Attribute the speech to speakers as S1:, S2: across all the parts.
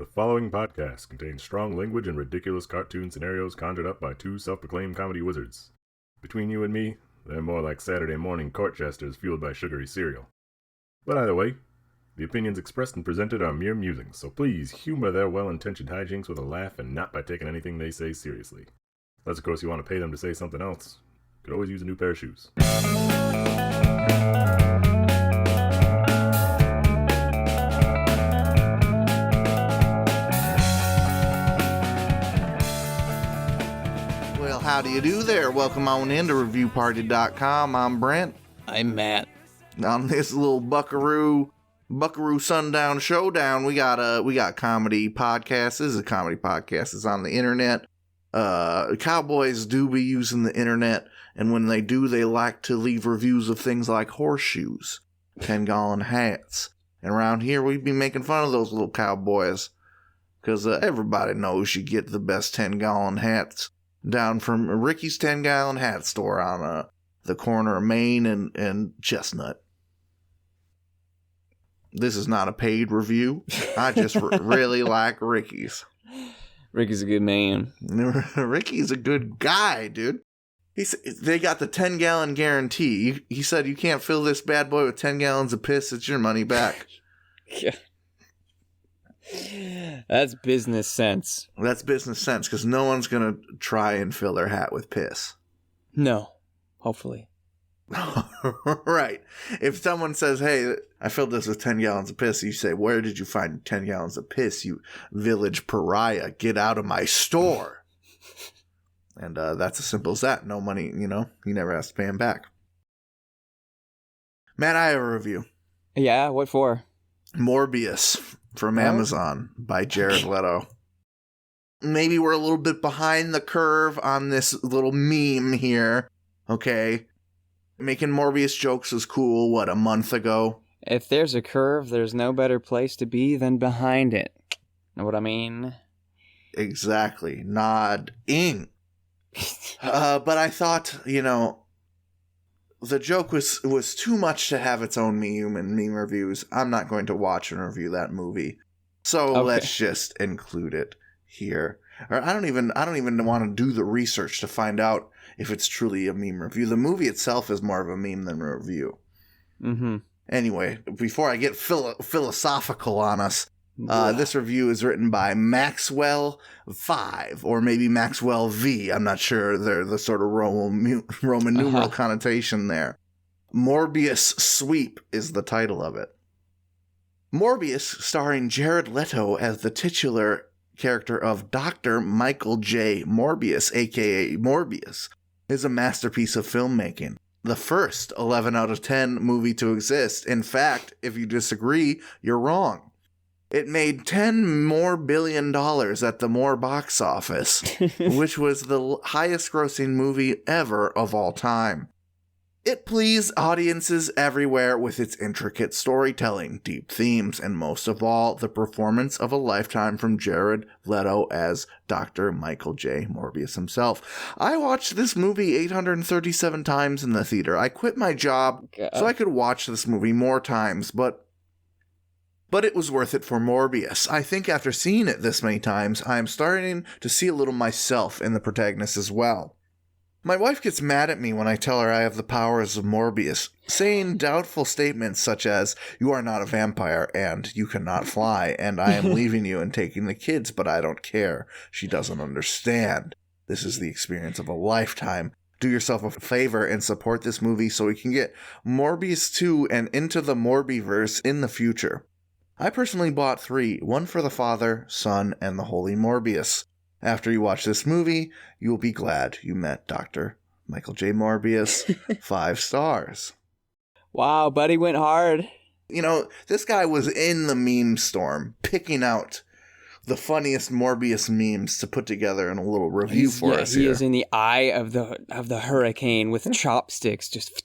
S1: The following podcast contains strong language and ridiculous cartoon scenarios conjured up by two self-proclaimed comedy wizards. Between you and me, they're more like Saturday morning court jesters fueled by sugary cereal. But either way, the opinions expressed and presented are mere musings, so please humor their well-intentioned hijinks with a laugh and not by taking anything they say seriously. Unless, of course, you want to pay them to say something else. Could always use a new pair of shoes.
S2: How do you do there? Welcome on in to ReviewParty.com. I'm Brent.
S3: I'm Matt.
S2: On this little Buckaroo Sundown Showdown, we got comedy podcasts. This is a comedy podcast. It's on the internet. Cowboys do be using the internet, and when they do, they like to leave reviews of things like horseshoes, 10-gallon hats. And around here, we'd be making fun of those little cowboys, because everybody knows you get the best 10-gallon hats down from Ricky's 10-gallon hat store on the corner of Main and Chestnut. This is not a paid review. I just really like Ricky's.
S3: Ricky's a good man.
S2: Ricky's a good guy, dude. They got the 10-gallon guarantee. He said, you can't fill this bad boy with 10 gallons of piss. It's your money back.
S3: Yeah. That's business sense.
S2: That's business sense, because no one's going to try and fill their hat with piss.
S3: No. Hopefully.
S2: Right. If someone says, hey, I filled this with 10 gallons of piss, you say, where did you find 10 gallons of piss, you village pariah? Get out of my store. And that's as simple as that. No money, he never has to pay him back. Matt, I have a review.
S3: Yeah, what for?
S2: Morbius from Amazon by Jared Leto. Maybe we're a little bit behind the curve on this little meme here. Okay. Making Morbius jokes was cool, a month ago?
S3: If there's a curve, there's no better place to be than behind it. Know what I mean?
S2: Exactly. Nodding. But I thought, the joke was too much to have its own meme and meme reviews. I'm not going to watch and review that movie. So Let's just include it here. Or I don't even want to do the research to find out if it's truly a meme review. The movie itself is more of a meme than a review.
S3: Mm-hmm.
S2: Anyway, before I get philosophical on us, this review is written by Maxwell 5, or maybe Maxwell V. I'm not sure. They're the sort of Roman numeral connotation there. Morbius Sweep is the title of it. Morbius, starring Jared Leto as the titular character of Dr. Michael J. Morbius, a.k.a. Morbius, is a masterpiece of filmmaking. The first 11 out of 10 movie to exist. In fact, if you disagree, you're wrong. It made $10 billion at the More box office, which was the highest grossing movie ever of all time. It pleased audiences everywhere with its intricate storytelling, deep themes, and most of all, the performance of a lifetime from Jared Leto as Dr. Michael J. Morbius himself. I watched this movie 837 times in the theater. I quit my job so I could watch this movie more times, but it was worth it for Morbius. I think after seeing it this many times, I am starting to see a little myself in the protagonist as well. My wife gets mad at me when I tell her I have the powers of Morbius, saying doubtful statements such as, you are not a vampire, and you cannot fly, and I am leaving you and taking the kids, but I don't care. She doesn't understand. This is the experience of a lifetime. Do yourself a favor and support this movie so we can get Morbius 2 and into the Morbiverse in the future. I personally bought 3, one for the Father, Son, and the Holy Morbius. After you watch this movie, you will be glad you met Dr. Michael J. Morbius. 5 stars.
S3: Wow, buddy went hard.
S2: This guy was in the meme storm, picking out the funniest Morbius memes to put together in a little review for us here.
S3: He is in the eye of the hurricane with chopsticks, just...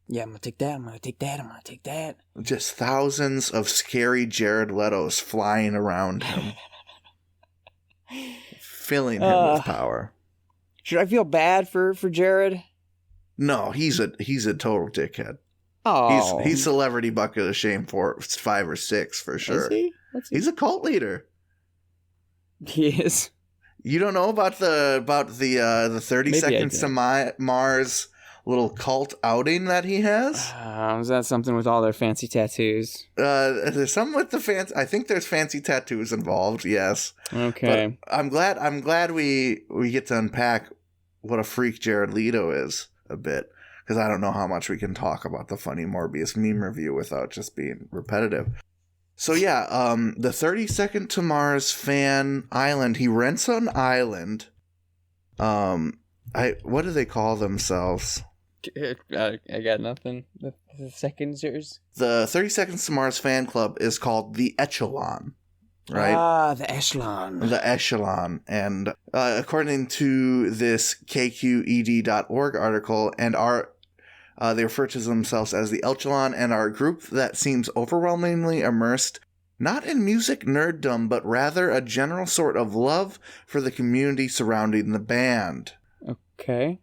S3: Yeah, I'm going to take that, I'm going to take that, I'm going to take that.
S2: Just thousands of scary Jared Letos flying around him. Filling him with power.
S3: Should I feel bad for Jared?
S2: No, he's a total dickhead.
S3: Oh,
S2: he's celebrity bucket of shame for 5 or 6 for sure.
S3: Is he?
S2: He's a cult leader.
S3: He is.
S2: You don't know about the 30
S3: Maybe I
S2: Seconds to Mars little cult outing that he has?
S3: Is that something with all their fancy tattoos?
S2: There's something with the fancy. I think there's fancy tattoos involved. Yes.
S3: Okay.
S2: But I'm glad we get to unpack what a freak Jared Leto is a bit, because I don't know how much we can talk about the funny Morbius meme review without just being repetitive. So yeah, the 30 Second to Mars fan island. He rents an island. What do they call themselves?
S3: I got nothing. The seconders.
S2: The 30 Seconds to Mars fan club is called the Echelon, right?
S3: Ah, the Echelon.
S2: The Echelon. And according to this kqed.org article, they refer to themselves as the Echelon, and are a group that seems overwhelmingly immersed not in music nerddom, but rather a general sort of love for the community surrounding the band.
S3: Okay.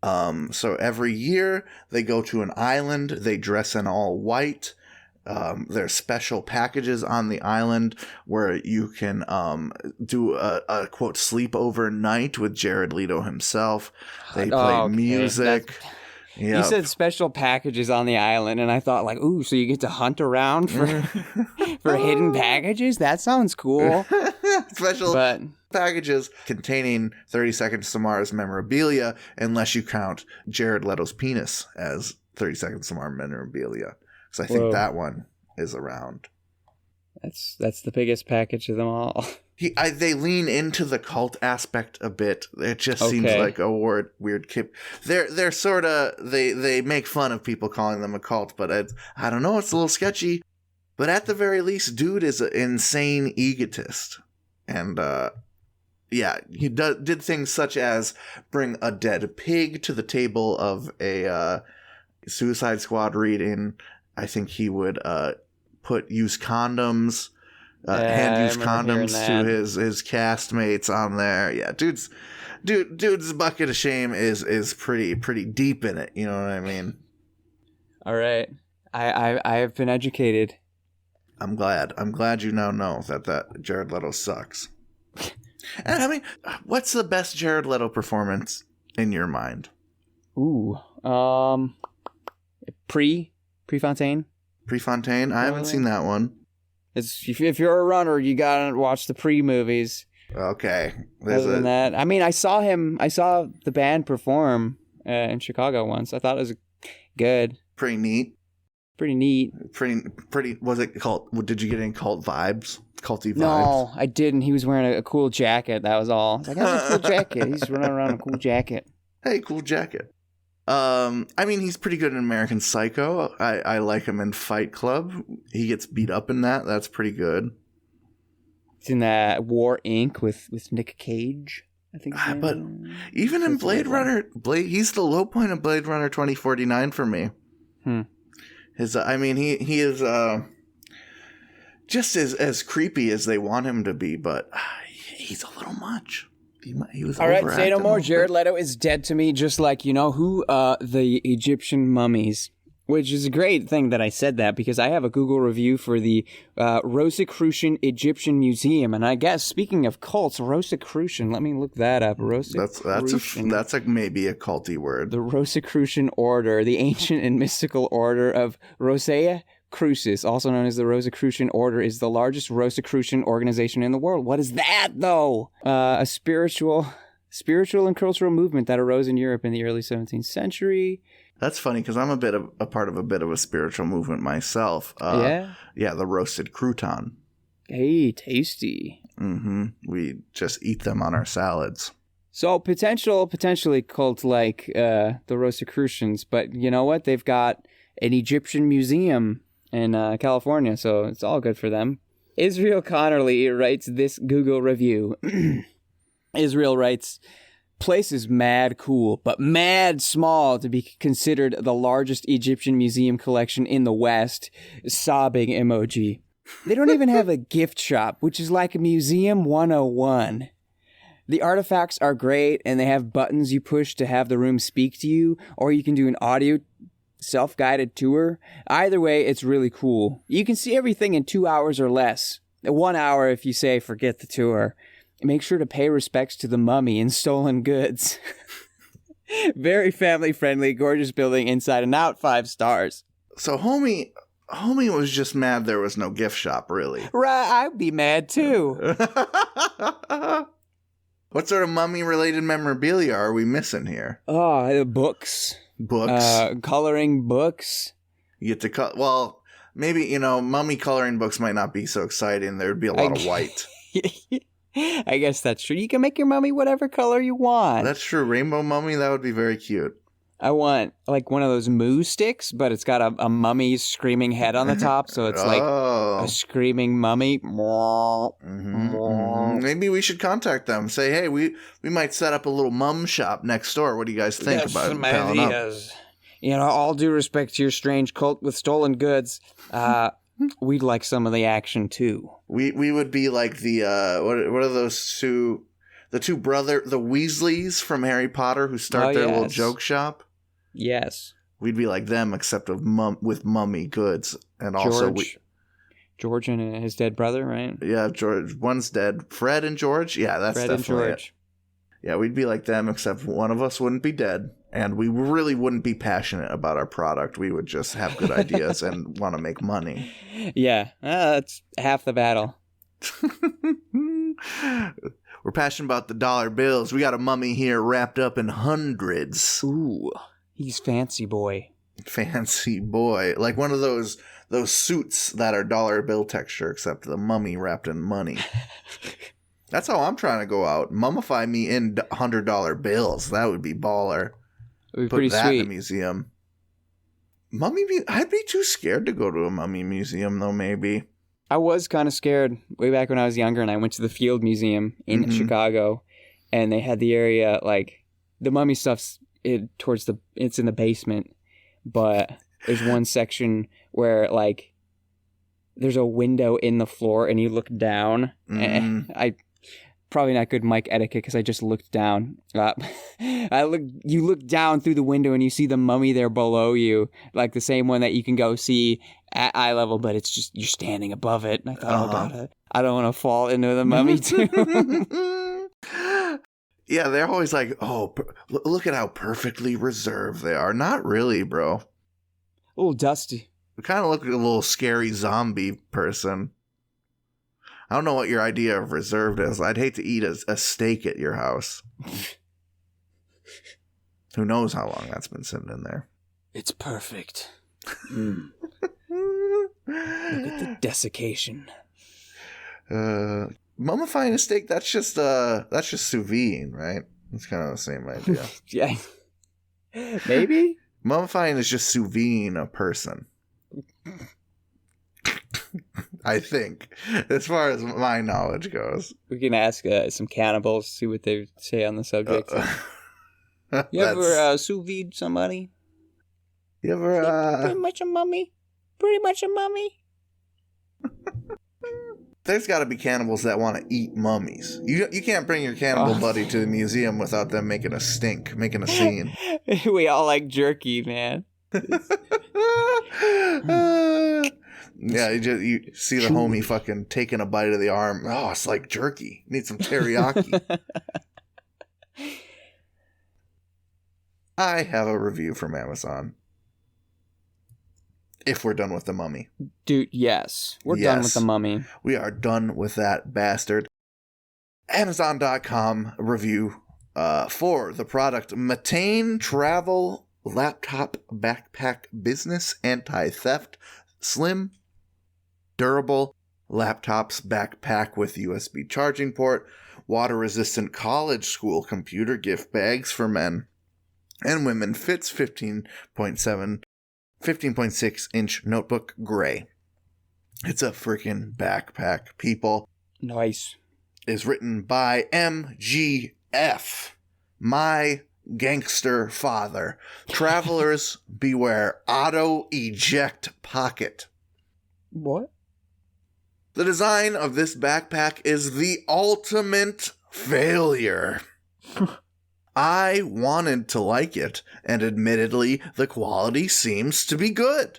S2: So every year they go to an island, they dress in all white. There's special packages on the island where you can do a quote sleepover night with Jared Leto himself. They play music.
S3: Yep. You said special packages on the island, and I thought like, ooh, so you get to hunt around for for hidden packages? That sounds cool.
S2: Special packages containing 30 Seconds to Mars memorabilia, unless you count Jared Leto's penis as 30 Seconds to Mars memorabilia. Because I think that one is around.
S3: That's the biggest package of them all.
S2: They lean into the cult aspect a bit. It just seems like a weird kid. They're sort of they make fun of people calling them a cult, but I don't know. It's a little sketchy. But at the very least, dude is an insane egotist, and he did things such as bring a dead pig to the table of a Suicide Squad reading. I think he would use condoms. Hand-use condoms to his castmates on there. Yeah, dude's bucket of shame is pretty deep in it. You know what I mean?
S3: All right, I have been educated.
S2: I'm glad you now know that Jared Leto sucks. And I mean, what's the best Jared Leto performance in your mind?
S3: Ooh, Prefontaine.
S2: Prefontaine. I haven't seen that one.
S3: If you're a runner, you gotta watch the movies.
S2: Okay.
S3: Other than that, I mean, I saw the band perform in Chicago once. I thought it was good.
S2: Pretty neat.
S3: Pretty.
S2: Was it cult? Did you get any cult vibes? Culty vibes?
S3: No, I didn't. He was wearing a cool jacket. That was all. I was like, that's a cool jacket. He's running around in a cool jacket.
S2: Hey, cool jacket. I mean, he's pretty good in American Psycho. I like him in Fight Club. He gets beat up in that. That's pretty good.
S3: He's in that War Inc. with Nick Cage, I think.
S2: But even in Blade Runner, he's the low point of Blade Runner 2049 for me. He is just as creepy as they want him to be, but he's a little much. He was all right.
S3: Say no more. Jared Leto is dead to me, just like you know who, the Egyptian mummies. Which is a great thing that I said that, because I have a Google review for the Rosicrucian Egyptian Museum, and I guess speaking of cults, Rosicrucian. Let me look that up. Rosicrucian.
S2: That's maybe a culty word.
S3: The Rosicrucian Order, the ancient and mystical order of Rosea Crucis, also known as the Rosicrucian Order, is the largest Rosicrucian organization in the world. What is that, though? A spiritual and cultural movement that arose in Europe in the early 17th century.
S2: That's funny, because I'm a part of a bit of a spiritual movement myself. Yeah, the roasted crouton.
S3: Hey, tasty.
S2: Mm-hmm. We just eat them on our salads.
S3: So potentially cult like the Rosicrucians, but you know what? They've got an Egyptian museum in California, so it's all good for them. Israel Connerly writes this Google review. Israel writes, place is mad cool, but mad small to be considered the largest Egyptian museum collection in the West. Sobbing emoji. They don't even have a gift shop, which is like a museum 101. The artifacts are great, and they have buttons you push to have the room speak to you, or you can do an audio self-guided tour. Either way, it's really cool. You can see everything in 2 hours or less. 1 hour if you say forget the tour. Make sure to pay respects to the mummy and stolen goods. Very family-friendly, gorgeous building inside and out, 5 stars.
S2: So homie was just mad there was no gift shop, really.
S3: Right, I'd be mad too.
S2: What sort of mummy-related memorabilia are we missing here?
S3: Oh, books.
S2: Books.
S3: Coloring books.
S2: You get to cut. Well, maybe, mummy coloring books might not be so exciting. There would be a lot of white.
S3: I guess that's true. You can make your mummy whatever color you want.
S2: That's true. Rainbow mummy, that would be very cute.
S3: I want like one of those moo sticks, but it's got a mummy's screaming head on the top, so it's like a screaming mummy.
S2: Maybe we should contact them. Say, hey, we might set up a little mum shop next door. What do you guys think about
S3: some
S2: palling up?
S3: ideas. All due respect to your strange cult with stolen goods, we'd like some of the action too.
S2: We would be like the what are those two, the Weasleys from Harry Potter who start their little joke shop.
S3: Yes,
S2: we'd be like them except with mummy goods, and also
S3: George and his dead brother, right?
S2: Yeah, George. One's dead. Fred and George. Yeah, that's
S3: Fred
S2: definitely
S3: and George.
S2: It. Yeah, we'd be like them except one of us wouldn't be dead, and we really wouldn't be passionate about our product. We would just have good ideas and want to make money.
S3: Yeah, that's half the battle.
S2: We're passionate about the dollar bills. We got a mummy here wrapped up in hundreds.
S3: Ooh, he's fancy boy.
S2: Fancy boy. Like one of those suits that are dollar bill texture, except the mummy wrapped in money. That's how I'm trying to go out. Mummify me in $100 bills. That would be baller.
S3: It would be
S2: Put
S3: pretty
S2: that
S3: sweet.
S2: in a museum. I'd be too scared to go to a mummy museum, though, maybe.
S3: I was kind of scared way back when I was younger, and I went to the Field Museum in Chicago, and they had the area, like, the mummy stuff's it's in the basement, but there's one section where, like, there's a window in the floor, and you look down, and probably not good mic etiquette because I just looked down. You look down through the window and you see the mummy there below you, like the same one that you can go see at eye level, but it's just you're standing above it. And I thought, oh god, I don't want to fall into the mummy too.
S2: Yeah, they're always like, oh, look at how perfectly reserved they are. Not really, bro.
S3: A little dusty.
S2: We kind of look like a little scary zombie person. I don't know what your idea of reserved is. I'd hate to eat a steak at your house. Who knows how long that's been sitting in there.
S3: It's perfect. Look at the desiccation.
S2: Mummifying a steak, that's just sous vide, right? It's kind of the same idea.
S3: Yeah. Maybe?
S2: Mummifying is just sous vide a person. I think, as far as my knowledge goes.
S3: We can ask some cannibals, see what they say on the subject. You ever sous vide somebody?
S2: You ever
S3: pretty much a mummy? Pretty much a mummy?
S2: There's got to be cannibals that want to eat mummies. You can't bring your cannibal buddy to the museum without them making a scene.
S3: We all like jerky, man.
S2: Yeah, you see the homie fucking taking a bite of the arm. Oh, it's like jerky. Need some teriyaki. I have a review from Amazon. If we're done with the mummy.
S3: Dude, yes. We're done with the mummy.
S2: We are done with that bastard. Amazon.com review for the product Matane Travel Laptop Backpack Business Anti-Theft Slim Durable Laptops Backpack with USB charging port, water-resistant college school computer gift bags for men and women, fits 15.6 inch notebook gray. It's a freaking backpack, people.
S3: Nice.
S2: Is written by MGF, my gangster father. Travelers beware, auto eject pocket.
S3: What?
S2: The design of this backpack is the ultimate failure. I wanted to like it, and admittedly, the quality seems to be good.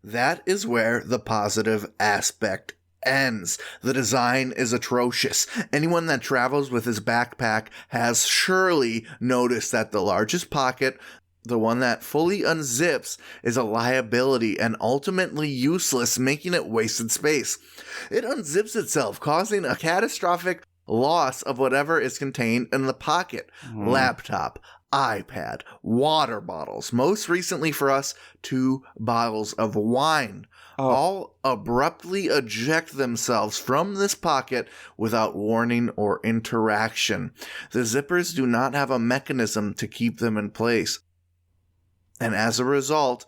S2: That is where the positive aspect ends. The design is atrocious. Anyone that travels with his backpack has surely noticed that the largest pocket, the one that fully unzips, is a liability and ultimately useless, making it wasted space. It unzips itself, causing a catastrophic loss of whatever is contained in the pocket. Laptop, iPad, water bottles. Most recently for us, 2 bottles of wine. All abruptly eject themselves from this pocket without warning or interaction. The zippers do not have a mechanism to keep them in place, and as a result,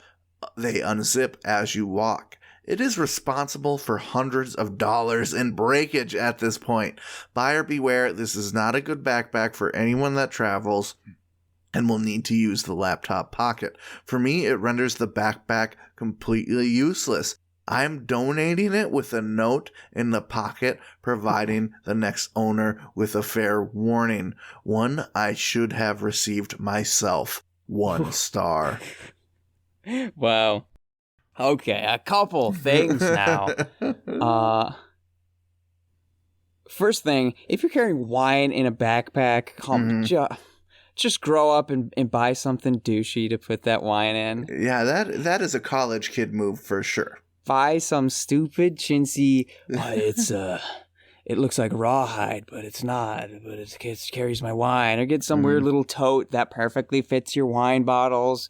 S2: they unzip as you walk. It is responsible for hundreds of dollars in breakage at this point. Buyer beware, this is not a good backpack for anyone that travels and will need to use the laptop pocket. For me, it renders the backpack completely useless. I'm donating it with a note in the pocket, providing the next owner with a fair warning. One I should have received myself. 1 star.
S3: Wow. Okay, a couple things now. First thing, if you're carrying wine in a backpack, just grow up and buy something douchey to put that wine in.
S2: Yeah, that is a college kid move for sure.
S3: Buy some stupid chintzy, it looks like rawhide, but it's not, but it carries my wine. Or get some weird little tote that perfectly fits your wine bottles.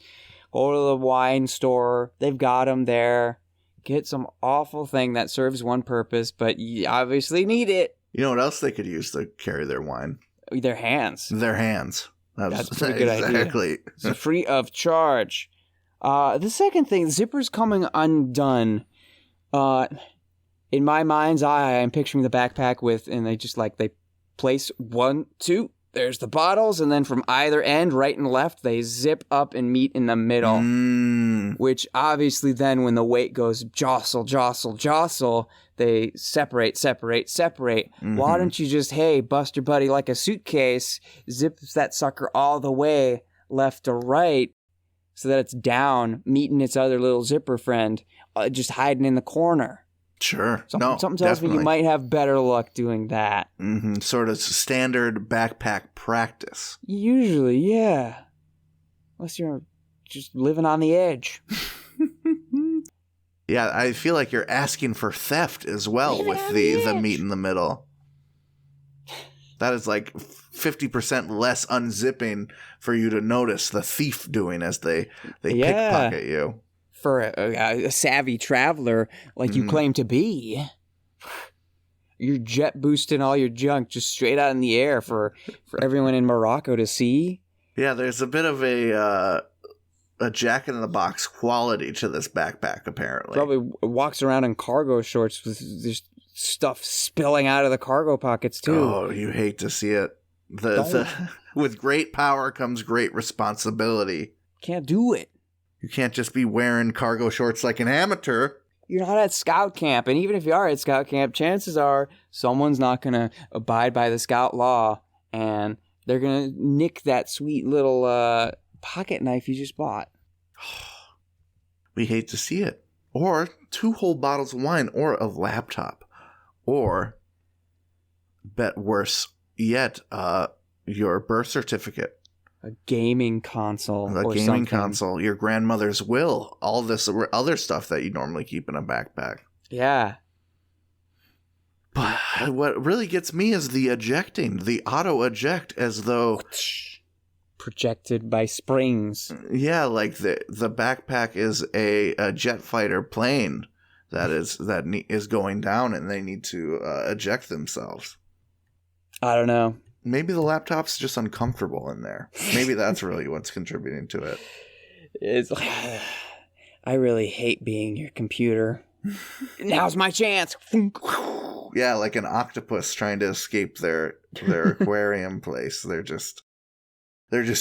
S3: Go to the wine store. They've got them there. Get some awful thing that serves one purpose, but you obviously need it.
S2: You know what else they could use to carry their wine?
S3: Their hands.
S2: Their hands.
S3: That's a pretty good
S2: idea.
S3: It's free of charge. The second thing, zipper's coming undone. In my mind's eye, I'm picturing the backpack and they place 1, 2, there's the bottles, and then from either end, right and left, they zip up and meet in the middle. Which obviously then when the weight goes jostle, they separate. Why don't you just, bust your buddy like a suitcase, zip that sucker all the way left to right so that it's down, meeting its other little zipper friend, just hiding in the corner.
S2: Sure.
S3: Something tells me you might have better luck doing that.
S2: Sort of standard backpack practice.
S3: Usually, yeah. Unless you're just living on the edge.
S2: Yeah, I feel like you're asking for theft as well with the meat in the middle. That is like 50% less unzipping for you to notice the thief doing as they pickpocket you.
S3: For a savvy traveler like you claim to be, you're jet boosting all your junk just straight out in the air for everyone in Morocco to see. Yeah,
S2: there's a bit of a Jack-in-the-Box quality to this backpack, apparently.
S3: Probably walks around in cargo shorts with just stuff spilling out of the cargo pockets, too.
S2: Oh, you hate to see it. With great power comes great responsibility.
S3: Can't do it.
S2: You can't just be wearing cargo shorts like an amateur.
S3: You're not at scout camp, and even if you are at scout camp, chances are someone's not going to abide by the scout law, and they're going to nick that sweet little pocket knife you just bought.
S2: We hate to see it. Or 2 whole bottles of wine, or a laptop. Or, bet worse yet, your birth certificate.
S3: A gaming console
S2: or gaming console, your grandmother's will, all this other stuff that you normally keep in a backpack.
S3: Yeah.
S2: But what really gets me is the ejecting, the auto-eject, as though...
S3: projected by springs.
S2: Yeah, like the backpack is a jet fighter plane that is going down and they need to eject themselves.
S3: I don't know.
S2: Maybe the laptop's just uncomfortable in there. Maybe that's really what's contributing to it.
S3: I really hate being your computer. Now's my chance.
S2: Yeah, like an octopus trying to escape their aquarium place. They're just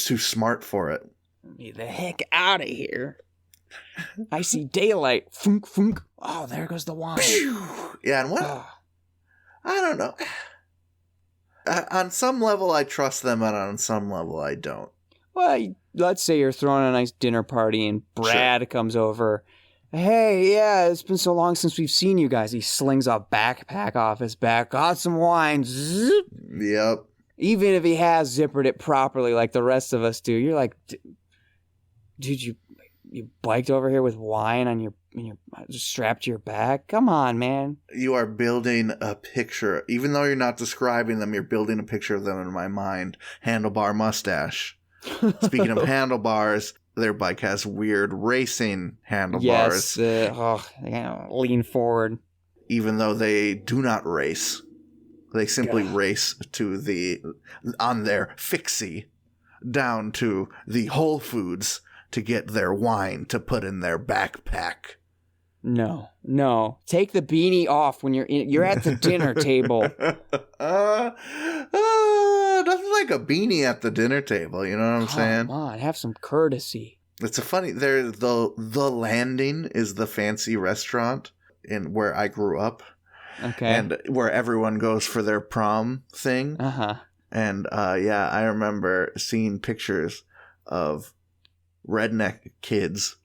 S2: too smart for it.
S3: Get me the heck out of here. I see daylight. Funk, funk. Oh, there goes the wine.
S2: Yeah, and what? I don't know. On some level, I trust them, and on some level, I don't.
S3: Well, let's say you're throwing a nice dinner party, and Brad comes over, Hey, yeah, it's been so long since we've seen you guys. He slings a backpack off his back. Got some wine. Zip.
S2: Yep.
S3: Even if he has zippered it properly like the rest of us do, you're like, dude, you biked over here with wine on your just strapped to your back? Come on, man.
S2: You are building a picture. Even though you're not describing them, you're building a picture of them in my mind. Handlebar mustache. Speaking of handlebars, their bike has weird racing handlebars.
S3: Yes, lean forward.
S2: Even though they do not race. They simply race on their fixie down to the Whole Foods to get their wine to put in their backpack.
S3: No. Take the beanie off when you're at the dinner table.
S2: Nothing like a beanie at the dinner table, you know what I'm saying?
S3: Come on, have some courtesy.
S2: It's a funny, the Landing is the fancy restaurant in where I grew up.
S3: Okay.
S2: And where everyone goes for their prom thing.
S3: Uh-huh.
S2: And I remember seeing pictures of redneck kids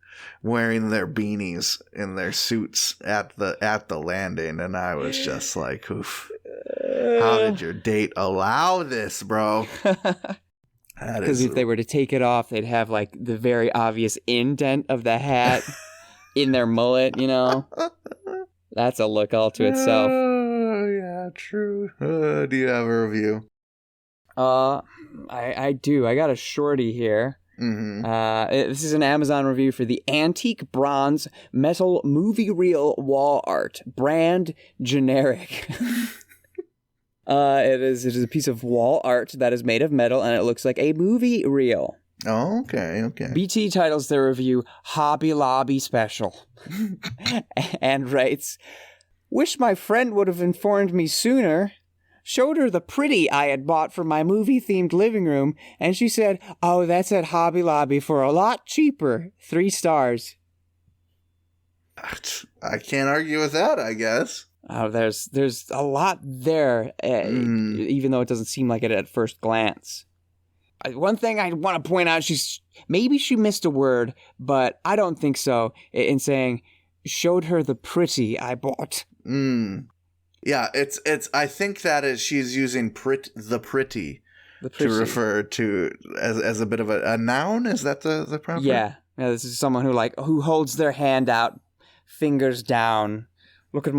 S2: wearing their beanies in their suits at the Landing, and I was just like, oof. How did your date allow this, bro?
S3: Because if they were to take it off, they'd have like the very obvious indent of the hat in their mullet, you know? That's a look all to itself.
S2: Oh, yeah, true. Do you have a review?
S3: I do. I got a shorty here.
S2: Mm-hmm.
S3: This is an Amazon review for the antique bronze metal movie reel wall art. Brand generic. It is a piece of wall art that is made of metal, and it looks like a movie reel.
S2: Oh, okay.
S3: BT titles their review Hobby Lobby Special and writes, "Wish my friend would have informed me sooner. Showed her the pretty I had bought for my movie-themed living room, and she said, 'Oh, that's at Hobby Lobby for a lot cheaper.' 3 stars.
S2: I can't argue with that, I guess.
S3: Oh, there's a lot there, even though it doesn't seem like it at first glance. One thing I want to point out, maybe she missed a word, but I don't think so, in saying, showed her the pretty I bought.
S2: Yeah, it's. I think that is she's using the pretty to refer to as a bit of a noun. Is that the proper?
S3: Yeah, this is someone who holds their hand out, fingers down. Look at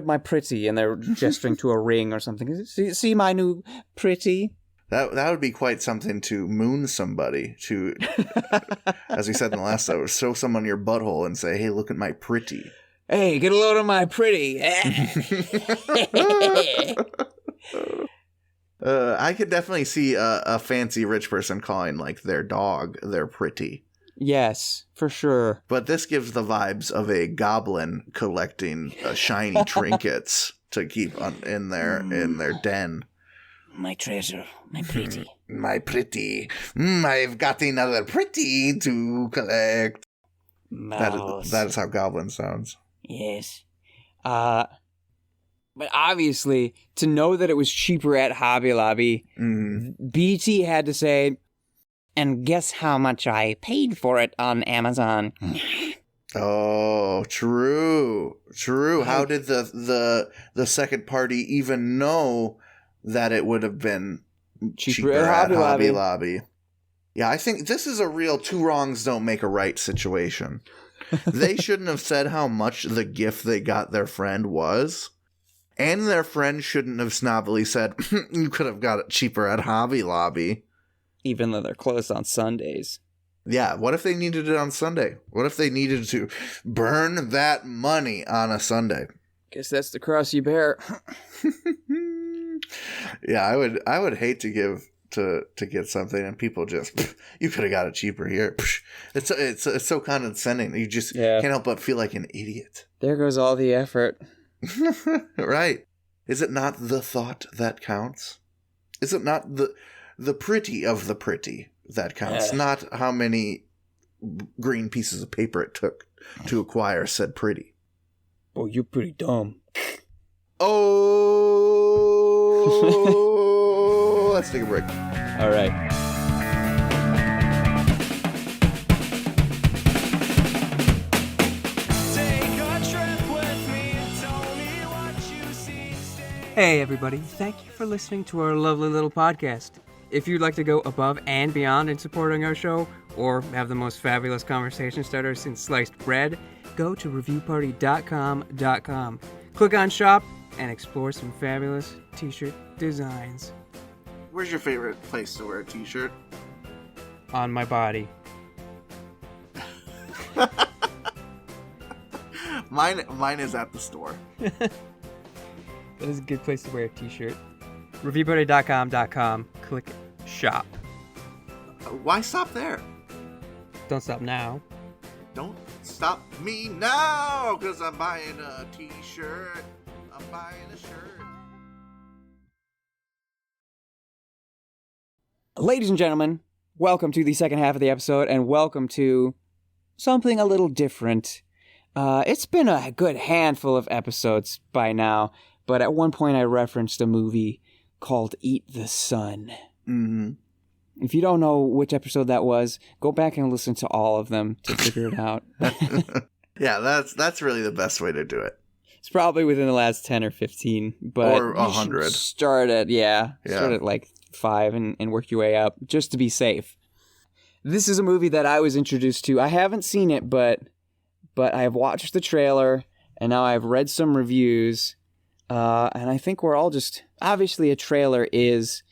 S3: my pretty, and they're gesturing to a ring or something. See my new pretty.
S2: That would be quite something to moon somebody, to, as we said in the last episode, show someone your butthole and say, hey, look at my pretty.
S3: Hey, get a load of my pretty.
S2: I could definitely see a fancy rich person calling like their dog their pretty.
S3: Yes, for sure.
S2: But this gives the vibes of a goblin collecting shiny trinkets to keep in their den.
S3: My treasure, my pretty.
S2: My pretty. I've got another pretty to collect. That is how goblin sounds.
S3: Yes. But obviously, to know that it was cheaper at Hobby Lobby, BT had to say, and guess how much I paid for it on Amazon.
S2: Oh, true. How did the second party even know that it would have been cheaper at Hobby Lobby? Yeah, I think this is a real 2 wrongs don't make a right situation. They shouldn't have said how much the gift they got their friend was. And their friend shouldn't have snobbily said, you could have got it cheaper at Hobby Lobby.
S3: Even though they're closed on Sundays.
S2: Yeah, what if they needed it on Sunday? What if they needed to burn that money on a Sunday?
S3: Guess that's the cross you bear.
S2: Yeah, I would hate to give to get something and people just, you could have got it cheaper here. It's so condescending. You just can't help but feel like an idiot.
S3: There goes all the effort.
S2: Right. Is it not the thought that counts? Is it not the pretty of the pretty that counts? Not how many green pieces of paper it took to acquire said pretty.
S3: Oh, you're pretty dumb.
S2: Oh, let's take a break.
S3: All right.
S4: Hey everybody, thank you for listening to our lovely little podcast. If you'd like to go above and beyond in supporting our show, or have the most fabulous conversation starter since sliced bread, go to reviewparty.com. Click on shop and explore some fabulous t-shirt designs.
S2: Where's your favorite place to wear a t-shirt?
S4: On my body.
S2: Mine is at the store.
S4: That is a good place to wear a t-shirt. Reviewparty.com. Click shop.
S2: Why stop there?
S4: Don't stop now.
S2: Don't stop me now, because I'm buying a t-shirt. I'm buying a shirt.
S3: Ladies and gentlemen, welcome to the second half of the episode, and welcome to something a little different. It's been a good handful of episodes by now, but at one point I referenced a movie called Eat the Sun.
S2: Mm-hmm.
S3: If you don't know which episode that was, go back and listen to all of them to figure it out.
S2: Yeah, that's really the best way to do it.
S3: It's probably within the last 10 or 15, but
S2: or 100.
S3: Start at like 5 and work your way up, just to be safe. This is a movie that I was introduced to. I haven't seen it, but I have watched the trailer, and now I've read some reviews, and I think we're all just... Obviously, a trailer is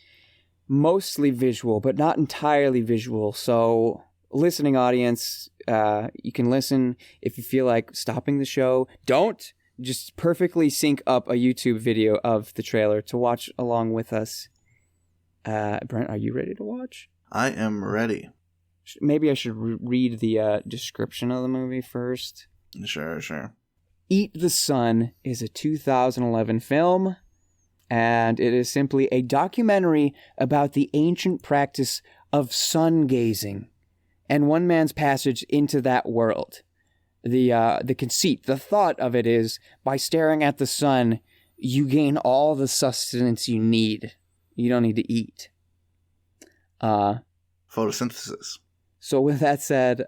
S3: mostly visual, but not entirely visual, so listening audience, you can listen if you feel like stopping the show. Don't! Just perfectly sync up a YouTube video of the trailer to watch along with us. Brent, are you ready to watch?
S2: I am ready.
S3: Maybe I should read the description of the movie first.
S2: Sure.
S3: Eat the Sun is a 2011 film, and it is simply a documentary about the ancient practice of sun gazing and one man's passage into that world. The conceit, the thought of it is, by staring at the sun, you gain all the sustenance you need. You don't need to eat.
S2: Photosynthesis.
S3: So with that said,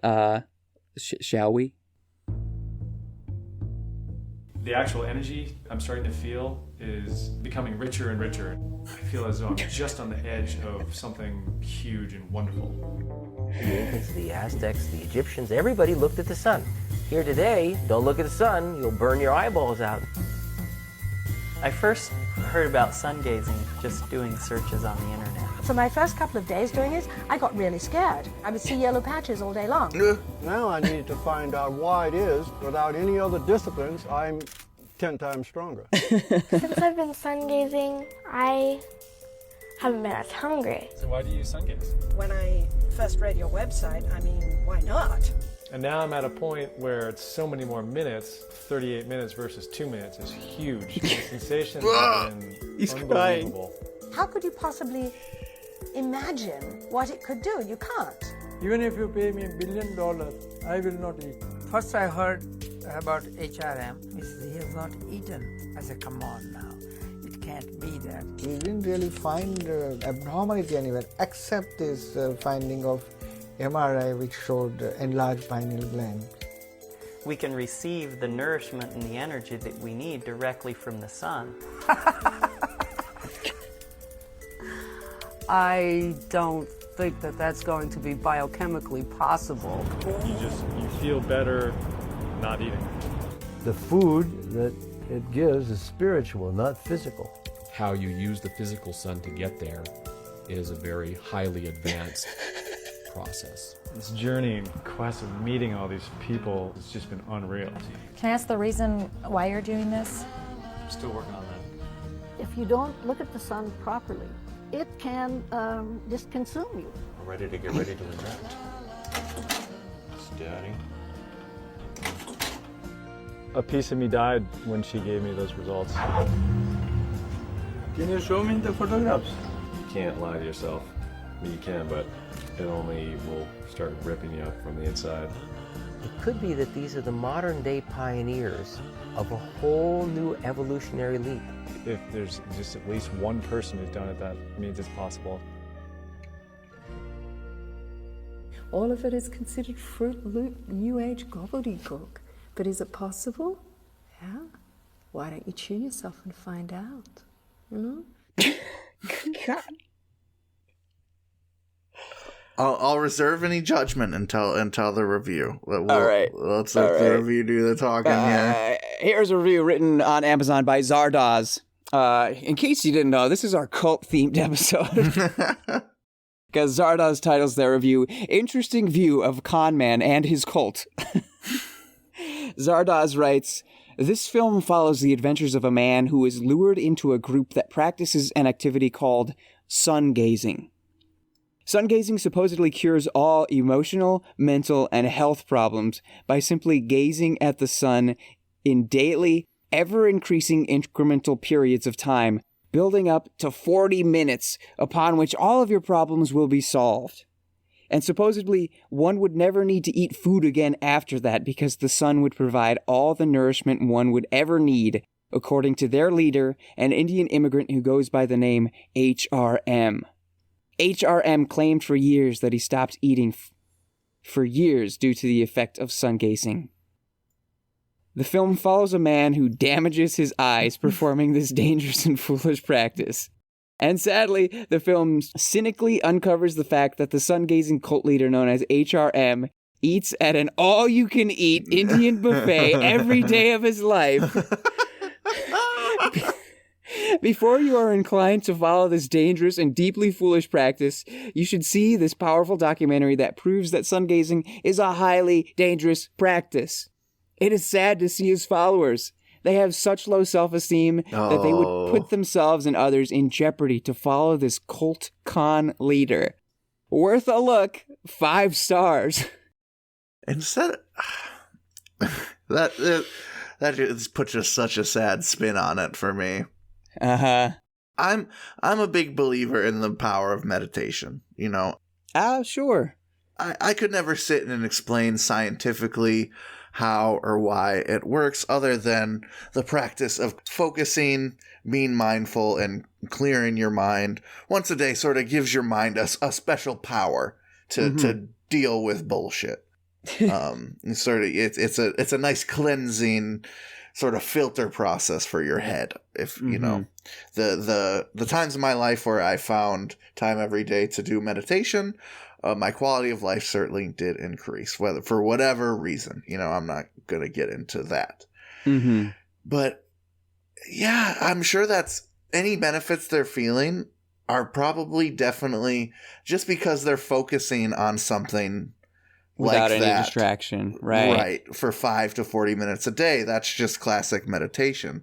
S3: shall we?
S5: The actual energy I'm starting to feel is becoming richer and richer. I feel as though I'm just on the edge of something huge and wonderful.
S6: The Incas, the Aztecs, the Egyptians, everybody looked at the sun. Here today, don't look at the sun, you'll burn your eyeballs out.
S7: I first heard about sun gazing just doing searches on the internet.
S8: So my first couple of days doing it, I got really scared. I would see yellow patches all day long.
S9: Now I need to find out why it is. Without any other disciplines, I'm 10 times stronger.
S10: Since I've been sun gazing, I haven't been as hungry.
S5: So why do you sun gaze?
S8: When I first read your website, I mean, why not?
S5: And now I'm at a point where it's so many more minutes, 38 minutes versus 2 minutes is huge. The sensations have been unbelievable.
S8: How could you possibly imagine what it could do? You can't.
S9: Even if you pay me $1 billion, I will not eat.
S11: First I heard about HRM. He has not eaten. I said, come on now. It can't be that. We didn't really find abnormality anywhere, except this finding of MRI which showed enlarged pineal gland.
S7: We can receive the nourishment and the energy that we need directly from the sun.
S12: I don't think that that's going to be biochemically possible.
S5: You feel better not eating.
S13: The food that it gives is spiritual, not physical.
S14: How you use the physical sun to get there is a very highly advanced process.
S5: This journey and quest of meeting all these people has just been unreal.
S15: Can I ask the reason why you're doing this?
S5: I'm still working on that.
S16: If you don't look at the sun properly, it can just consume you.
S14: We're ready to get ready to inject. Steady.
S5: A piece of me died when she gave me those results.
S9: Can you show me the photographs?
S1: You can't lie to yourself. I mean, you can, but it only will start ripping you up from the inside.
S6: It could be that these are the modern day pioneers of a whole new evolutionary leap.
S5: If there's just at least one person who's done it, that means it's possible.
S17: All of it is considered Fruit Loop, New Age gobbledygook. But is it possible? Yeah? Why don't you tune yourself and find out?
S3: God.
S2: I'll reserve any judgment until the review.
S3: All right.
S2: Let's let the review do the talking here.
S3: Here's a review written on Amazon by Zardoz. In case you didn't know, this is our cult-themed episode. Because Zardoz titles their review, Interesting View of Con Man and His Cult. Zardoz writes, this film follows the adventures of a man who is lured into a group that practices an activity called sun gazing. Sun gazing supposedly cures all emotional, mental, and health problems by simply gazing at the sun in daily, ever-increasing incremental periods of time, building up to 40 minutes, upon which all of your problems will be solved. And supposedly, one would never need to eat food again after that because the sun would provide all the nourishment one would ever need, according to their leader, an Indian immigrant who goes by the name HRM. HRM claimed for years that he stopped eating for years due to the effect of sun gazing. The film follows a man who damages his eyes performing this dangerous and foolish practice. And sadly, the film cynically uncovers the fact that the sun-gazing cult leader known as HRM eats at an all-you-can-eat Indian buffet every day of his life. Before you are inclined to follow this dangerous and deeply foolish practice, you should see this powerful documentary that proves that sun-gazing is a highly dangerous practice. It is sad to see his followers. They have such low self-esteem that they would put themselves and others in jeopardy to follow this cult con leader. Worth a look. 5 stars.
S2: Instead, that just puts just such a sad spin on it for me.
S3: Uh-huh.
S2: I'm a big believer in the power of meditation, you know.
S3: Sure.
S2: I could never sit and explain scientifically how or why it works other than the practice of focusing, being mindful, and clearing your mind once a day sort of gives your mind a special power to deal with bullshit. It's a nice cleansing sort of filter process for your head. If you know the times in my life where I found time every day to do meditation, my quality of life certainly did increase, whether for whatever reason. You know, I'm not going to get into that. But yeah, I'm sure that's any benefits they're feeling are probably definitely just because they're focusing on something
S3: without
S2: like
S3: any
S2: that.
S3: distraction. Right.
S2: For 5 to 40 minutes a day. That's just classic meditation.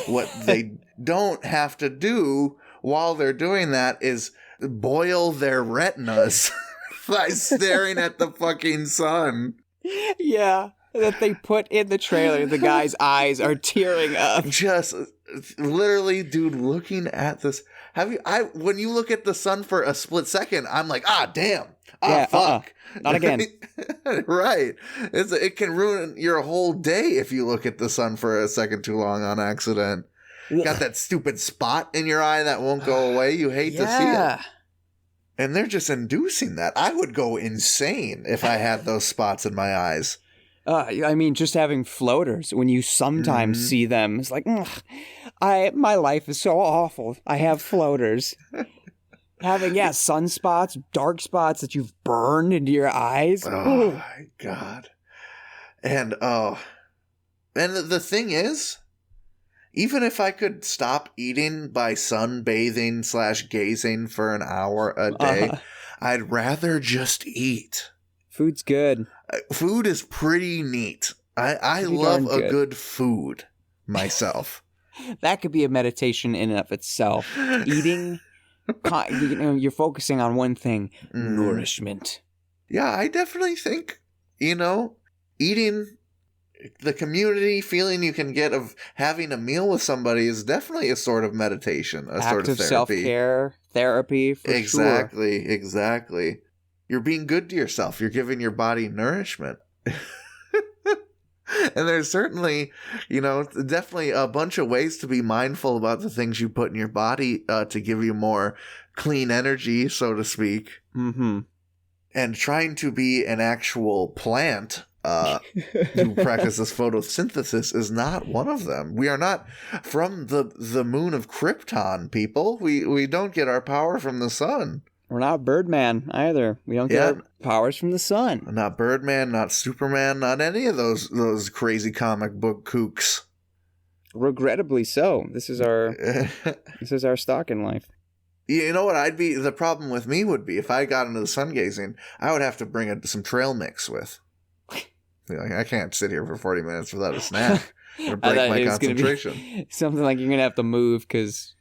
S2: What they don't have to do while they're doing that is boil their retinas by staring at the fucking sun.
S3: Yeah, that they put in the trailer. The guy's eyes are tearing up.
S2: Just literally, dude, looking at this. When you look at the sun for a split second, I'm like, damn. Fuck.
S3: Not again.
S2: Right. It can ruin your whole day if you look at the sun for a second too long on accident. Got that stupid spot in your eye that won't go away. You hate to see it. And they're just inducing that. I would go insane if I had those spots in my eyes.
S3: I mean, just having floaters, when you sometimes see them, it's like, my life is so awful. I have floaters. Having, sunspots, dark spots that you've burned into your eyes.
S2: Oh, my God. And the thing is, even if I could stop eating by sunbathing / gazing for an hour a day, I'd rather just eat.
S3: Food's good.
S2: Food is pretty neat. I love a good food myself.
S3: That could be a meditation in and of itself. Eating, you're focusing on one thing, nourishment.
S2: Yeah, I definitely think, eating, the community feeling you can get of having a meal with somebody is definitely a sort of meditation, a sort of therapy.
S3: Self-care, therapy, for sure.
S2: Exactly. You're being good to yourself. You're giving your body nourishment. And there's certainly, definitely a bunch of ways to be mindful about the things you put in your body to give you more clean energy, so to speak.
S3: Mm-hmm.
S2: And trying to be an actual plant who practices photosynthesis is not one of them. We are not from the moon of Krypton, people. We don't get our power from the sun.
S3: We're not Birdman either. We don't get our powers from the sun.
S2: Not Birdman, not Superman, not any of those crazy comic book kooks.
S3: Regrettably so. This is our stock in life.
S2: You know what the problem with me would be if I got into the sun gazing, I would have to bring some trail mix with. I can't sit here for 40 minutes without a snack. It'll break my concentration.
S3: Something like you're going to have to move because,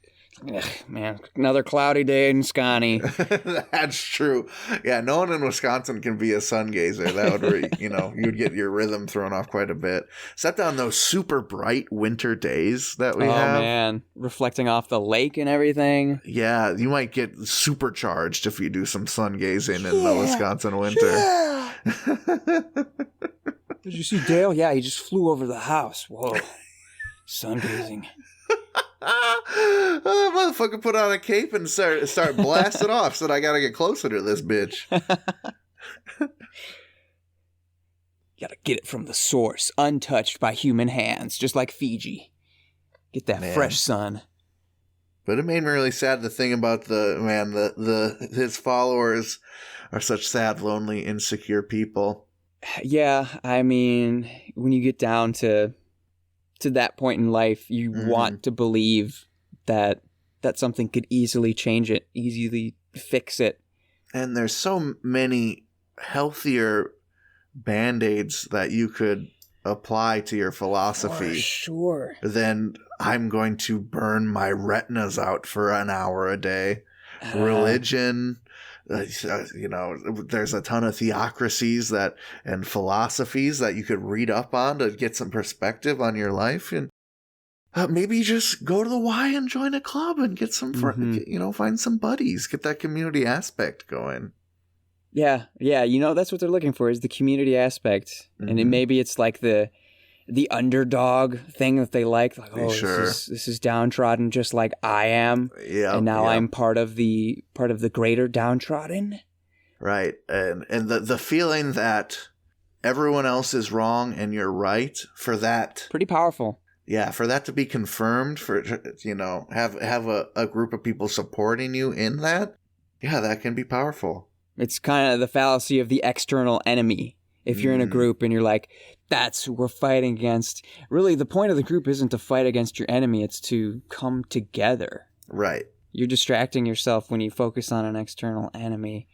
S3: man, another cloudy day in Scotty.
S2: That's true. Yeah, no one in Wisconsin can be a sun gazer. That would, you'd get your rhythm thrown off quite a bit. Except on those super bright winter days that we have.
S3: Oh, man. Reflecting off the lake and everything.
S2: Yeah, you might get supercharged if you do some sun gazing in the Wisconsin winter.
S3: Yeah. Did you see Dale? Yeah, he just flew over the house. Whoa. Sun gazing.
S2: Motherfucker put on a cape and start blasting off. Said I gotta get closer to this bitch.
S3: You gotta get it from the source, untouched by human hands, just like Fiji. Get that fresh sun.
S2: But it made me really sad to think about his followers are such sad, lonely, insecure people.
S3: Yeah, I mean, when you get down to that point in life, you want to believe that something could easily change it, easily fix it.
S2: And there's so many healthier Band-Aids that you could apply to your philosophy.
S3: For sure.
S2: Than I'm going to burn my retinas out for an hour a day. Religion, there's a ton of theocracies and philosophies that you could read up on to get some perspective on your life. And maybe just go to the Y and join a club and get some, find some buddies, get that community aspect going.
S3: Yeah. That's what they're looking for is the community aspect. And maybe it's like the underdog thing that they like
S2: sure.
S3: This is downtrodden just like I am.
S2: Yeah.
S3: And now I'm part of the greater downtrodden.
S2: Right. And the feeling that everyone else is wrong and you're right, for that.
S3: Pretty powerful.
S2: Yeah, for that to be confirmed, for have a group of people supporting you in that. Yeah, that can be powerful.
S3: It's kind of the fallacy of the external enemy. If you're in a group and you're like, that's who we're fighting against. Really, the point of the group isn't to fight against your enemy. It's to come together.
S2: Right.
S3: You're distracting yourself when you focus on an external enemy.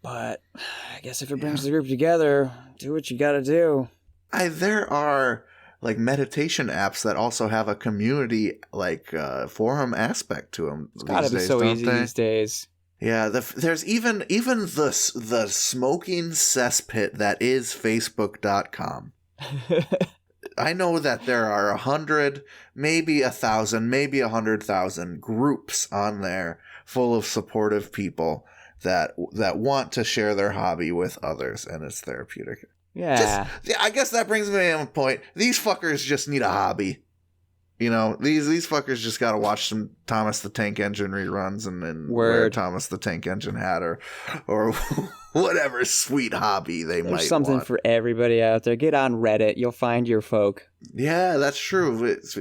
S3: But I guess if it brings the group together, do what you gotta do.
S2: There are like meditation apps that also have a community forum aspect to them.
S3: It's gotta be so easy these days.
S2: Yeah, there's even the smoking cesspit that is Facebook.com. I know that there are 100, maybe 1,000, maybe 100,000 groups on there full of supportive people that want to share their hobby with others, and it's therapeutic.
S3: Yeah.
S2: I guess that brings me to a point. These fuckers just need a hobby. These fuckers just got to watch some Thomas the Tank Engine reruns and wear Thomas the Tank Engine hat or whatever sweet hobby they might want.
S3: There's something for everybody out there. Get on Reddit. You'll find your folk.
S2: Yeah, that's true. It's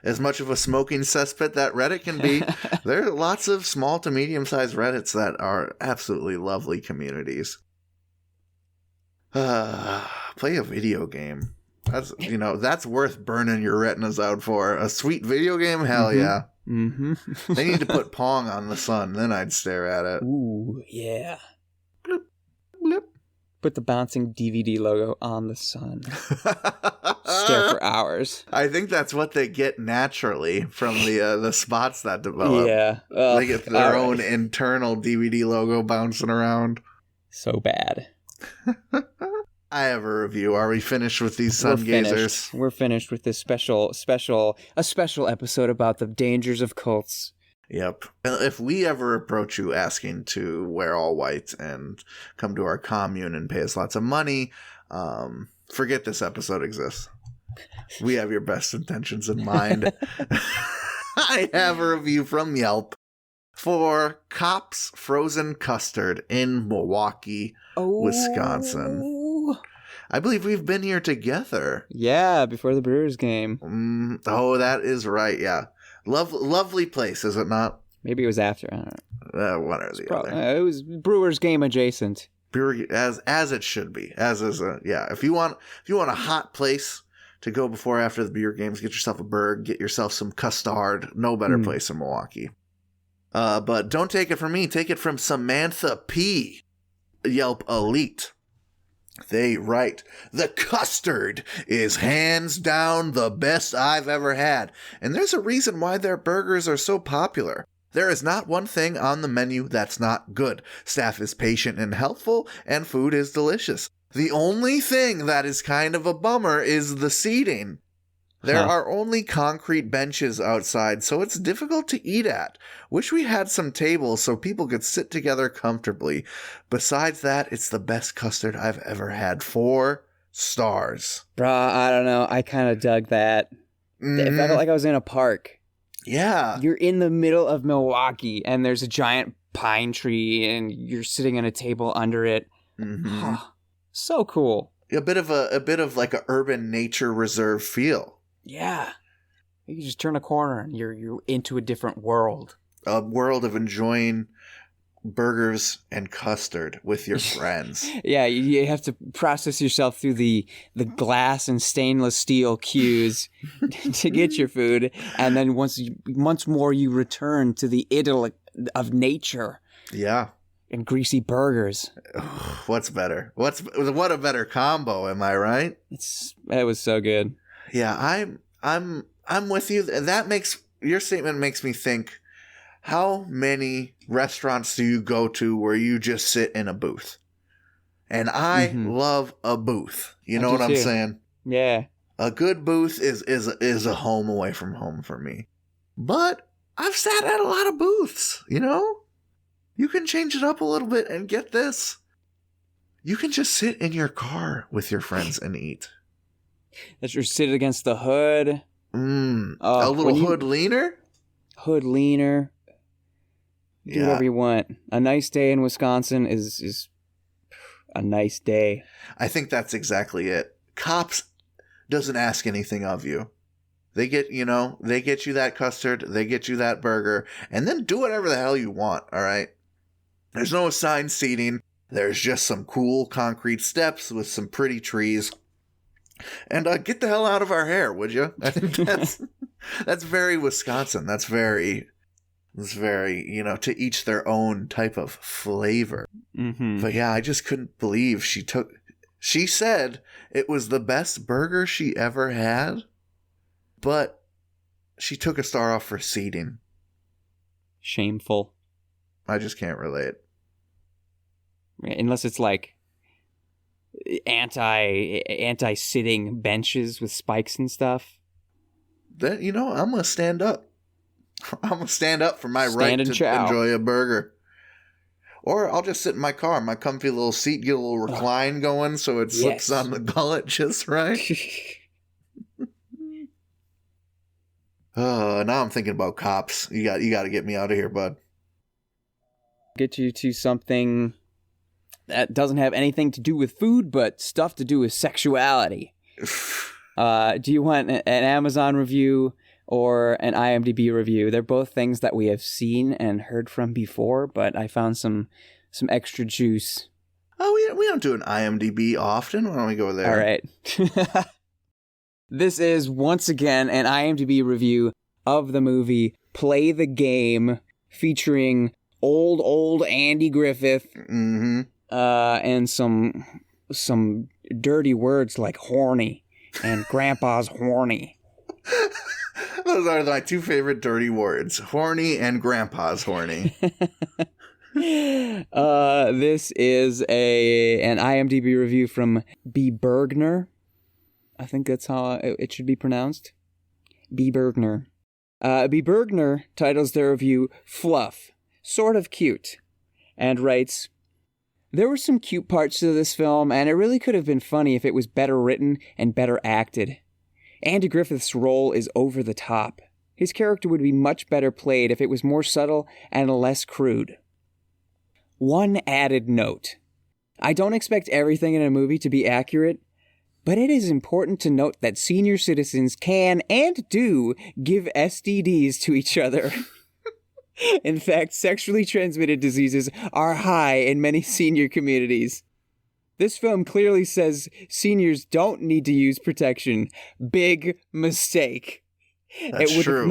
S2: as much of a smoking cesspit that Reddit can be, there are lots of small to medium-sized Reddits that are absolutely lovely communities. Play a video game. That's worth burning your retinas out for. A sweet video game? Hell yeah.
S3: Mm-hmm.
S2: They need to put Pong on the sun, then I'd stare at it.
S3: Ooh, yeah.
S2: Bloop, bloop.
S3: Put the bouncing DVD logo on the sun. Stare for hours.
S2: I think that's what they get naturally from the spots that develop.
S3: Yeah.
S2: They get their own internal DVD logo bouncing around.
S3: So bad.
S2: I have a review. Are we finished with these sun gazers?
S3: We're finished with this special episode about the dangers of cults.
S2: Yep. If we ever approach you asking to wear all white and come to our commune and pay us lots of money, forget this episode exists. We have your best intentions in mind. I have a review from Yelp for Kopp's Frozen Custard in Milwaukee, Wisconsin. I believe we've been here together.
S3: Yeah, before the Brewers game.
S2: Oh, that is right, yeah. Lovely place, is it not?
S3: Maybe it was after. I don't know.
S2: One or the other.
S3: It was Brewers game adjacent.
S2: As it should be. As is if you want a hot place to go before or after the beer games, get yourself a burg, get yourself some custard. No better place in Milwaukee. But don't take it from me. Take it from Samantha P. Yelp Elite. They write, the custard is hands down the best I've ever had. And there's a reason why their burgers are so popular. There is not one thing on the menu that's not good. Staff is patient and helpful, and food is delicious. The only thing that is kind of a bummer is the seating. There are only concrete benches outside, so it's difficult to eat at. Wish we had some tables so people could sit together comfortably. Besides that, it's the best custard I've ever had. 4 stars.
S3: Bruh, I don't know. I kind of dug that. It felt like I was in a park.
S2: Yeah.
S3: You're in the middle of Milwaukee, and there's a giant pine tree, and you're sitting at a table under it. So cool.
S2: A bit of like a urban nature reserve feel.
S3: Yeah. You can just turn a corner and you're into a different world.
S2: A world of enjoying burgers and custard with your friends.
S3: Yeah, you have to process yourself through the glass and stainless steel queues to get your food, and then once more you return to the idyll of nature.
S2: Yeah.
S3: And greasy burgers.
S2: What's better? What a better combo, am I right?
S3: That was so good.
S2: Yeah, I'm with you. Your statement makes me think, how many restaurants do you go to where you just sit in a booth? And I love a booth. You know what I'm saying?
S3: Yeah.
S2: A good booth is a home away from home for me. But I've sat at a lot of booths, you know? You can change it up a little bit and get this. You can just sit in your car with your friends and eat.
S3: That you're sitting against the hood.
S2: A little hood leaner?
S3: Hood leaner. Do whatever you want. A nice day in Wisconsin is a nice day.
S2: I think that's exactly it. Cops doesn't ask anything of you. They get you that custard, they get you that burger, and then do whatever the hell you want, all right? There's no assigned seating. There's just some cool concrete steps with some pretty trees. And get the hell out of our hair, would you? I think that's very Wisconsin. That's very, to each their own type of flavor. But yeah, I just couldn't believe she said it was the best burger she ever had, but she took a star off for seating.
S3: Shameful.
S2: I just can't relate.
S3: Unless it's like anti-sitting benches with spikes and stuff.
S2: Then I'm gonna stand up. I'm gonna stand up for my right to enjoy a burger. Or I'll just sit in my car, my comfy little seat, get a little recline going so it slips on the gullet just right. Oh, now I'm thinking about cops. You got to get me out of here, bud.
S3: Get you to something that doesn't have anything to do with food, but stuff to do with sexuality. Do you want an Amazon review or an IMDb review? They're both things that we have seen and heard from before, but I found some extra juice.
S2: Oh, we don't do an IMDb often. Why don't we go there?
S3: All right. This is, once again, an IMDb review of the movie Play the Game, featuring old Andy Griffith, and some dirty words like horny and grandpa's horny.
S2: Those are my 2 favorite dirty words, horny and grandpa's horny.
S3: This is an IMDb review from B. Bergner. I think that's how it should be pronounced. B. Bergner. B. Bergner titles their review Fluff, Sort of Cute, and writes, there were some cute parts to this film, and it really could have been funny if it was better written and better acted. Andy Griffith's role is over the top. His character would be much better played if it was more subtle and less crude. One added note. I don't expect everything in a movie to be accurate, But it is important to note that senior citizens can and do give STDs to each other. In fact, sexually transmitted diseases are high in many senior communities. This film clearly says seniors don't need to use protection. Big mistake.
S2: That's true.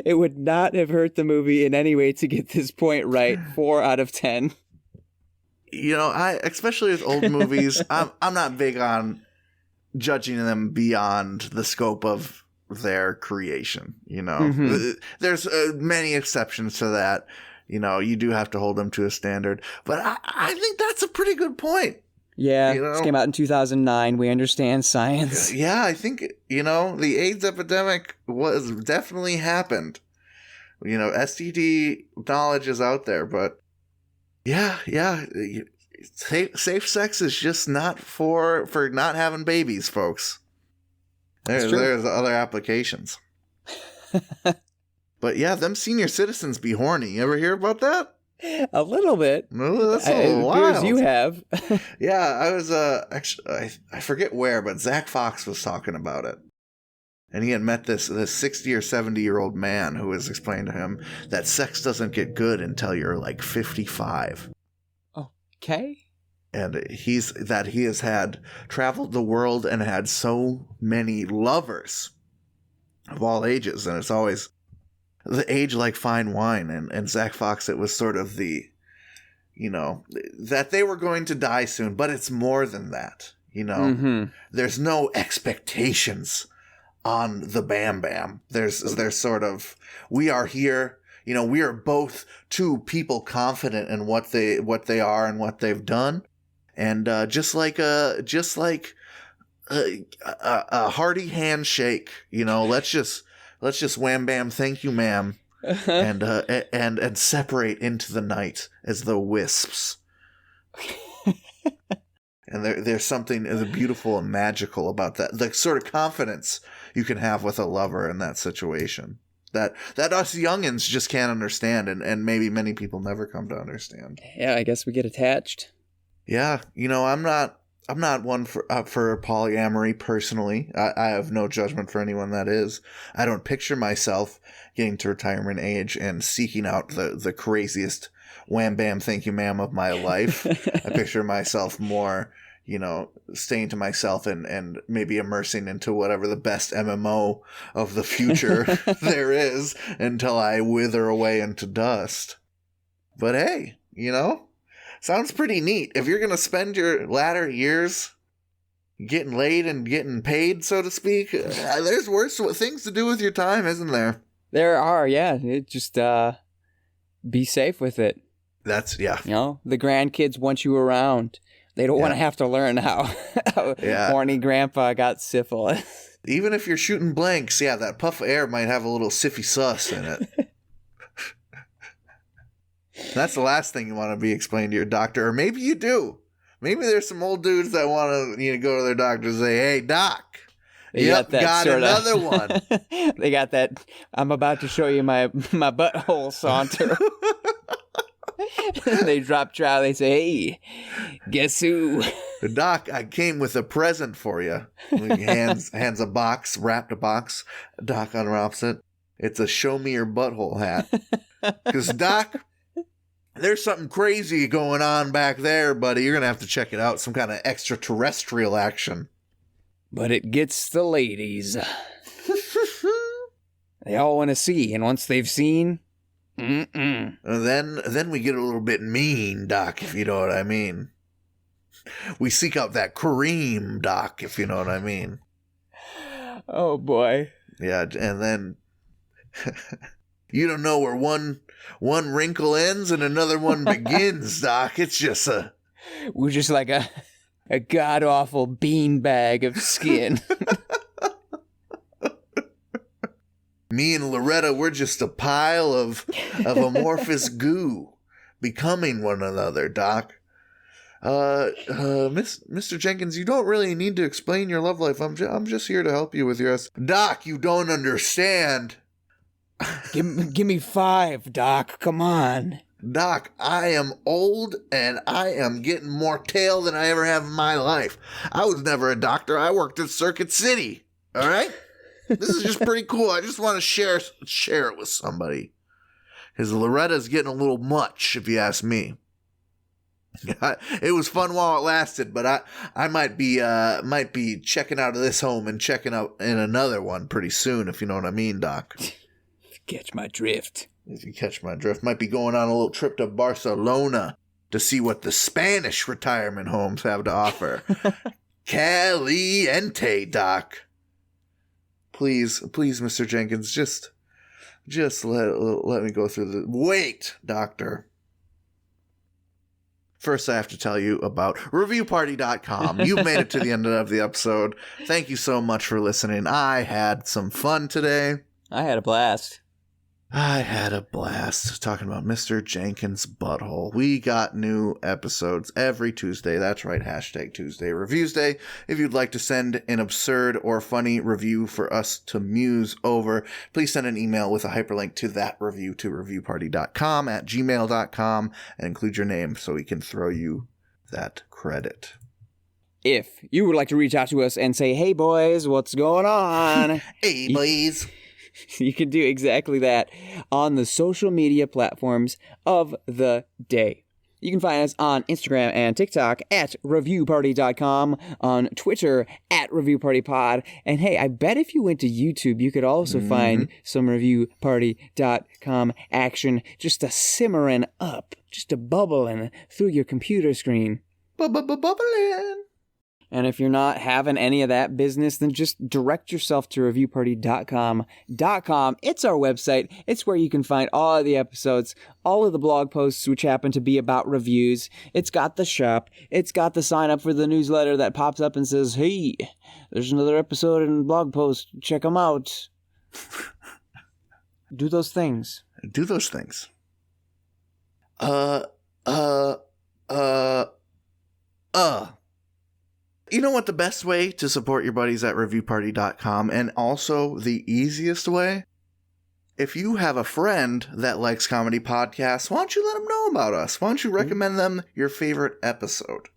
S3: It would not have hurt the movie in any way to get this point right. 4 out of 10.
S2: You know, especially with old movies, I'm not big on judging them beyond the scope of their creation. You know,
S3: Mm-hmm.
S2: There's many exceptions to that. You know, you do have to hold them to a standard. But I think that's a pretty good point.
S3: Yeah,
S2: You know?
S3: this came out in 2009. We understand science.
S2: Yeah, I think, you know, the AIDS epidemic was definitely happened. You know, STD knowledge is out there, but yeah. Safe sex is just not for not having babies, folks. There's other applications. But yeah, them senior citizens be horny. You ever hear about that?
S3: A little bit.
S2: No, that's a little wild.
S3: You have.
S2: Yeah, I was actually I forget where, but Zach Fox was talking about it. And he had met this 60 or 70-year-old man who was explaining to him that sex doesn't get good until you're like 55.
S3: Okay.
S2: And he has had traveled the world and had so many lovers of all ages, and it's always the age like fine wine. And Zach Fox, it was sort of the, you know, that they were going to die soon, but it's more than that. You know,
S3: Mm-hmm.
S2: There's no expectations on the Bam Bam. There's sort of, we are here. You know, we are both two people confident in what they are and what they've done, and just like a hearty handshake. You know, let's just wham bam, thank you, ma'am, and separate into the night as the wisps. And there's something beautiful and magical about that, the sort of confidence you can have with a lover in that situation. That us youngins just can't understand, and maybe many people never come to understand.
S3: Yeah, I guess we get attached.
S2: Yeah, you know, I'm not one for polyamory personally. I have no judgment for anyone that is. I don't picture myself getting to retirement age and seeking out the craziest wham bam thank you ma'am of my life. I picture myself more, you know, staying to myself and maybe immersing into whatever the best MMO of the future there is until I wither away into dust. But hey, you know, sounds pretty neat. If you're going to spend your latter years getting laid and getting paid, so to speak, there's worse things to do with your time, isn't there?
S3: There are, yeah. It just be safe with it.
S2: That's, yeah.
S3: You know, the grandkids want you around. They don't want to have to learn how horny grandpa got syphilis.
S2: Even if you're shooting blanks, yeah, that puff of air might have a little siffy sus in it. That's the last thing you want to be explaining to your doctor. Or maybe you do. Maybe there's some old dudes that want to go to their doctor and say, hey, doc, got another one.
S3: They got that, I'm about to show you my butthole saunter. They drop trow. They say, hey, guess who?
S2: Doc, I came with a present for you. Hands a box, wrapped a box. Doc unwraps it. It's a show me your butthole hat. Because, Doc, there's something crazy going on back there, buddy. You're going to have to check it out. Some kind of extraterrestrial action.
S3: But it gets the ladies. They all want to see. And once they've seen...
S2: Then we get a little bit mean, Doc, if you know what I mean. We seek out that cream, Doc, if you know what I mean.
S3: Oh, boy.
S2: Yeah, and then you don't know where one wrinkle ends and another one begins, Doc. It's just
S3: we're just like a god-awful beanbag of skin.
S2: Me and Loretta, we're just a pile of amorphous goo, becoming one another, Doc. Mr. Jenkins, you don't really need to explain your love life. I'm just here to help you with yours. Doc, you don't understand.
S3: Give me 5, Doc. Come on.
S2: Doc, I am old and I am getting more tail than I ever have in my life. I was never a doctor. I worked at Circuit City. All right? This is just pretty cool. I just want to share it with somebody. His Loretta's getting a little much, if you ask me. It was fun while it lasted, but I might be checking out of this home and checking out in another one pretty soon, if you know what I mean, Doc.
S3: Catch my drift.
S2: If you catch my drift. Might be going on a little trip to Barcelona to see what the Spanish retirement homes have to offer. Caliente, Doc. Please, Mr. Jenkins, just let me go through the... Wait, Doctor. First, I have to tell you about ReviewParty.com. You've made it to the end of the episode. Thank you so much for listening. I had some fun today.
S3: I had a blast.
S2: Talking about Mr. Jenkins' butthole. We got new episodes every Tuesday. That's right, hashtag Tuesday Reviews Day. If you'd like to send an absurd or funny review for us to muse over, please send an email with a hyperlink to that review to reviewparty.com@gmail.com and include your name so we can throw you that credit.
S3: If you would like to reach out to us and say, hey boys, what's going on?
S2: Hey boys.
S3: You can do exactly that on the social media platforms of the day. You can find us on Instagram and TikTok at reviewparty.com, on Twitter at reviewpartypod. And hey, I bet if you went to YouTube, you could also find some reviewparty.com action just a simmering up, just a bubbling through your computer screen.
S2: Bubbling.
S3: And if you're not having any of that business, then just direct yourself to reviewparty.com. It's our website. It's where you can find all of the episodes, all of the blog posts, which happen to be about reviews. It's got the shop. It's got the sign up for the newsletter that pops up and says, hey, there's another episode and blog post. Check them out. Do those things.
S2: You know what the best way to support your buddies at reviewparty.com, and also the easiest way? If you have a friend that likes comedy podcasts, why don't you let them know about us? Why don't you recommend them your favorite episode?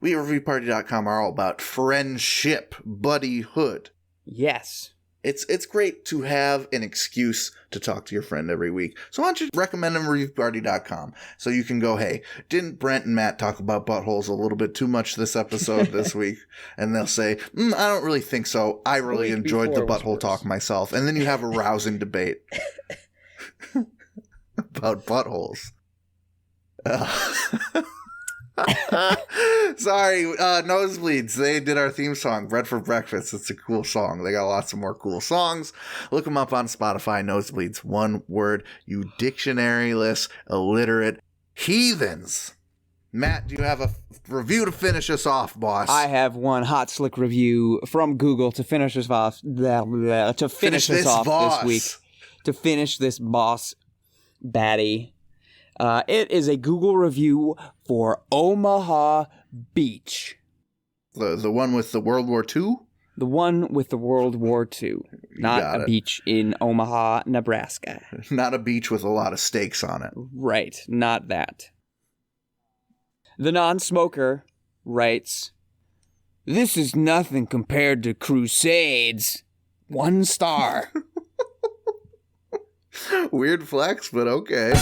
S2: We at reviewparty.com are all about friendship, buddyhood.
S3: Yes.
S2: It's great to have an excuse to talk to your friend every week. So why don't you recommend them reviewparty.com so you can go, hey, didn't Brent and Matt talk about buttholes a little bit too much this episode this week? And they'll say, I don't really think so. I really enjoyed the butthole talk myself. And then you have a rousing debate about buttholes. Sorry, Nosebleeds. They did our theme song, Bread for Breakfast. It's a cool song. They got lots of more cool songs. Look them up on Spotify. Nosebleeds, one word. You dictionary-less, illiterate heathens. Matt, do you have a review to finish us off, boss?
S3: I have one hot slick review from Google to finish us off. To finish us off this week. To finish this boss baddie. It is a Google review for Omaha Beach.
S2: The one with the World War II?
S3: The one with the World War II. Not a beach in Omaha, Nebraska.
S2: Not a beach with a lot of stakes on it.
S3: Right, not that. The non-smoker writes, "This is nothing compared to Crusades. 1 star."
S2: Weird flex, but okay.